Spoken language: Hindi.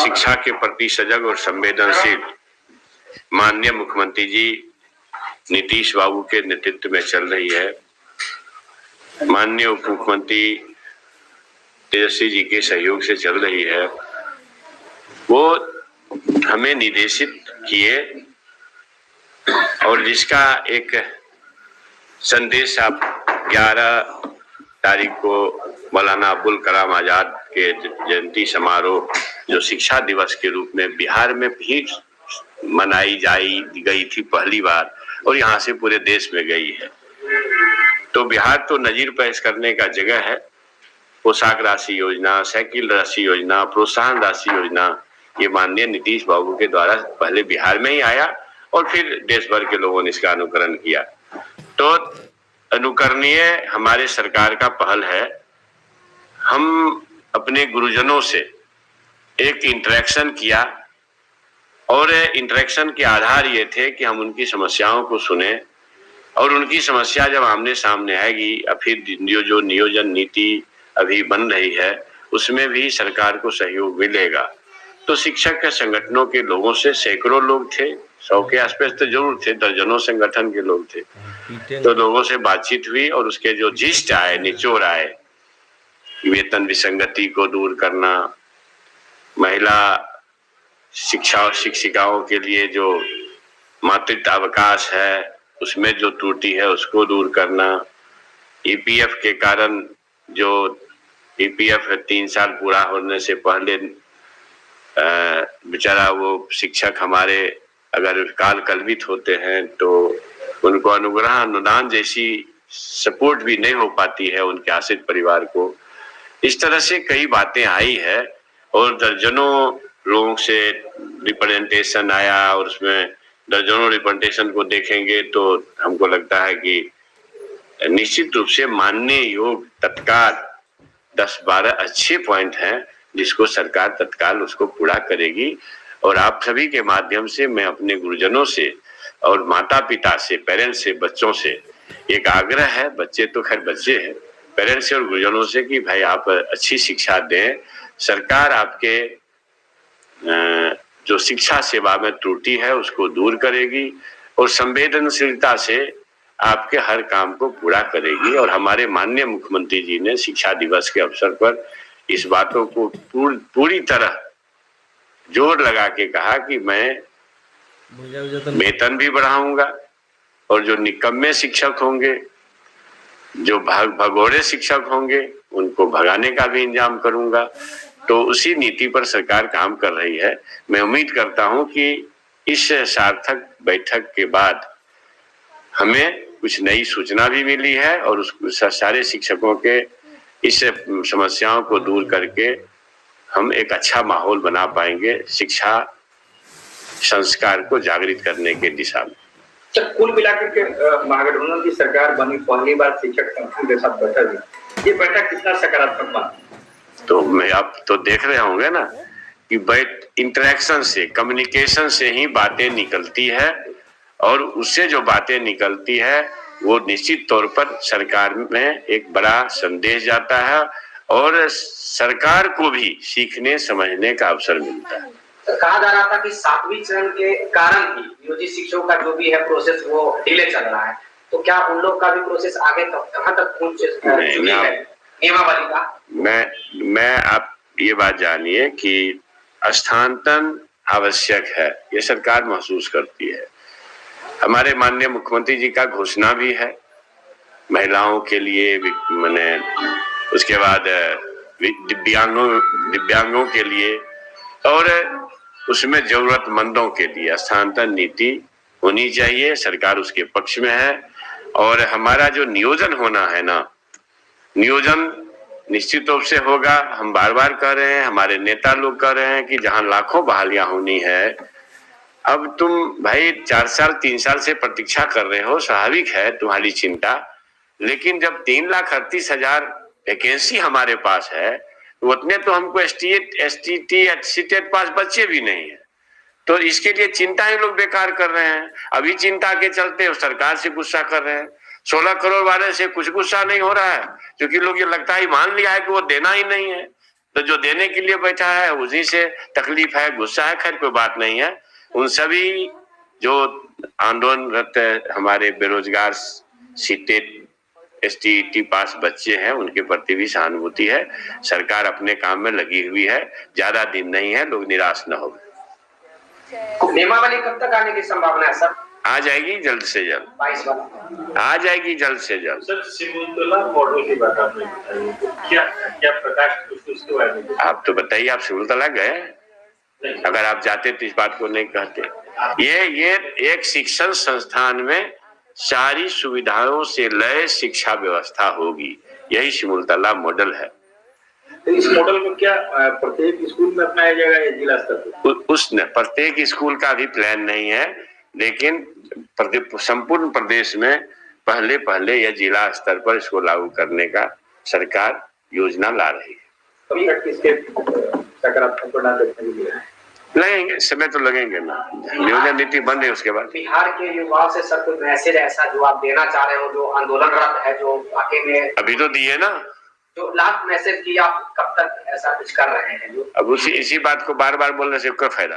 शिक्षा के प्रति सजग और संवेदनशील माननीय मुख्यमंत्री जी नीतीश बाबू के नेतृत्व में चल रही है। माननीय उप मुख्यमंत्री तेजस्वी जी के सहयोग से चल रही है। वो हमें निर्देशित किए और जिसका एक संदेश आप 11 तारीख को मौलाना अब्दुल कलाम आजाद के जयंती समारोह जो शिक्षा दिवस के रूप में बिहार में भी मनाई गई थी पहली बार और यहाँ से पूरे देश में गई है। तो बिहार तो नजीर पेश करने का जगह है। पोशाक राशि योजना, साइकिल राशि योजना, प्रोत्साहन राशि योजना, ये माननीय नीतीश बाबू के द्वारा पहले बिहार में ही आया और फिर देश भर के लोगों ने इसका अनुकरण किया। तो अनुकरणीय हमारे सरकार का पहल है। हम अपने गुरुजनों से एक इंटरेक्शन किया और इंटरेक्शन के आधार ये थे कि हम उनकी समस्याओं को सुने और उनकी समस्या जब आमने सामने आएगी फिर जो नियोजन नीति अभी बन रही है उसमें भी सरकार को सहयोग मिलेगा। तो शिक्षक के संगठनों के लोगों से सैकड़ों लोग थे, 100 के आसपास तो जरूर थे, दर्जनों संगठन के लोग थे। तो लोगों से बातचीत हुई और उसके जो जिस्ट आए, निचोड़ आए, वेतन विसंगति को दूर करना, महिला शिक्षा और शिक्षिकाओं के लिए जो मातृत्व अवकाश है उसमें जो त्रुटि है उसको दूर करना, ईपीएफ के कारण जो ईपीएफ 3 साल पूरा होने से पहले बेचारा वो शिक्षक हमारे अगर काल कलवित होते हैं तो उनको अनुग्रह अनुदान जैसी सपोर्ट भी नहीं हो पाती है उनके आश्रित परिवार को। इस तरह से कई बातें आई है और दर्जनों लोगों से रिप्रेजेंटेशन आया और उसमें दर्जनों रिप्रेजेंटेशन को देखेंगे तो हमको लगता है कि निश्चित रूप से मानने योग तत्काल 10-12 अच्छे पॉइंट हैं जिसको सरकार तत्काल उसको पूरा करेगी। और आप सभी के माध्यम से मैं अपने गुरुजनों से और माता पिता से, पेरेंट्स से, बच्चों से एक आग्रह है, बच्चे तो खैर बच्चे हैं, पेरेंट्स से और गुरुजनों से कि भाई आप अच्छी शिक्षा दें। सरकार आपके जो शिक्षा सेवा में त्रुटि है उसको दूर करेगी और संवेदनशीलता से आपके हर काम को पूरा करेगी। और हमारे माननीय मुख्यमंत्री जी ने शिक्षा दिवस के अवसर पर इस बातों को पूरी तरह जोर लगा के कहा कि मैं वेतन भी बढ़ाऊंगा और जो निकम्मे शिक्षक होंगे, जो भगोड़े शिक्षक होंगे, उनको भगाने का भी इंतजाम करूंगा। तो उसी नीति पर सरकार काम कर रही है। मैं उम्मीद करता हूं कि इस सार्थक बैठक के बाद हमें कुछ नई सूचना भी मिली है और उस सारे शिक्षकों के इस समस्याओं को दूर करके हम एक अच्छा माहौल बना पाएंगे शिक्षा संस्कार को जागृत करने के दिशा में। कुल मिलाकर के महागठबंधन की सरकार बनी, पहली बार शिक्षक संगठन के साथ बैठक हुई, ये बैठक कितना सकारात्मक बना? तो मैं आप तो देख रहे होंगे ना कि इंटरेक्शन से, कम्युनिकेशन से ही बातें निकलती है और उससे जो बातें निकलती है वो निश्चित तौर पर सरकार में एक बड़ा संदेश जाता है और सरकार को भी सीखने समझने का अवसर मिलता है। तो कहा जा रहा था कि 7वीं चरण के कारण ही नियोजित शिक्षकों का जो भी है प्रोसेस वो डिले चल रहा है, तो क्या उन लोग का भी प्रोसेस आगे तक कहां तक पहुंच चुकी है नियमावली का? मैं आप ये बात जानिए कि स्थानांतरण आवश्यक है, ये सरकार महसूस करती है। हमारे माननीय मुख्यमंत्री जी का घोषणा भी है महिलाओं के लिए, मैंने उसके बाद दिव्यांगों के लिए और उसमें जरूरतमंदों के लिए स्थानांतरण नीति होनी चाहिए। सरकार उसके पक्ष में है और हमारा जो नियोजन होना है ना, नियोजन निश्चित रूप से होगा। हम बार बार कह रहे हैं, हमारे नेता लोग कह रहे हैं कि जहां लाखों बहालियां होनी है, अब तुम भाई 4 साल 3 साल से प्रतीक्षा कर रहे हो, स्वाभाविक है तुम्हारी चिंता, लेकिन जब 3,38,000 वैकेंसी हमारे पास है उतने तो हमको एसटीटी सीटेट पास बच्चे भी नहीं है, तो इसके लिए चिंता ही लोग बेकार कर रहे हैं। अभी चिंता के चलते सरकार से गुस्सा कर रहे हैं। 16 करोड़ वाले से कुछ गुस्सा नहीं हो रहा है क्योंकि लोग ये लगता है मान लिया है कि वो देना ही नहीं है, तो जो देने के लिए बैठा है उसी से तकलीफ है, गुस्सा है, खैर कोई बात नहीं है। उन सभी जो आंदोलनरत हमारे बेरोजगार सीटेट STET पास बच्चे हैं उनके प्रति भी सहानुभूति है। सरकार अपने काम में लगी हुई है, ज्यादा दिन नहीं है, लोग निराश न हो। नियमावली कब तक आने की संभावना है सर? आ जाएगी जल्द से जल्द, 22 वाला आ जाएगी जल्द से जल्द। सर सिमुलतला मॉडल की बात आपने बताई, क्या क्या प्रकाश उसके बारे में आप तो बताइए, आप सिमुलतला गए? अगर आप जाते तो इस बात को नहीं कहते। ये एक शिक्षण संस्थान में सारी सुविधाओं से लय शिक्षा व्यवस्था होगी, यही सिमुलतला मॉडल है। तो इस मॉडल को क्या प्रत्येक स्कूल में अपनाया जाएगा या जिला स्तर पर? उसने प्रत्येक स्कूल का भी प्लान नहीं है, लेकिन संपूर्ण प्रदेश में पहले या जिला स्तर पर इसको लागू करने का सरकार योजना ला रही है। अभी तक इसके सकारात्मक परिणाम देखने को मिला है? लगेंगे, समय तो लगेंगे ना, नियोजन नीति बंद है उसके बाद। बिहार के युवाओं से सर कोई मैसेज ऐसा जो आप देना चाह रहे हो, जो आंदोलनरत है, जो वाकई में अभी तो दिए ना, जो लास्ट मैसेज की आप कब तक ऐसा कुछ कर रहे हैं? जो अब इसी बात को बार बार बोलने से क्या फायदा।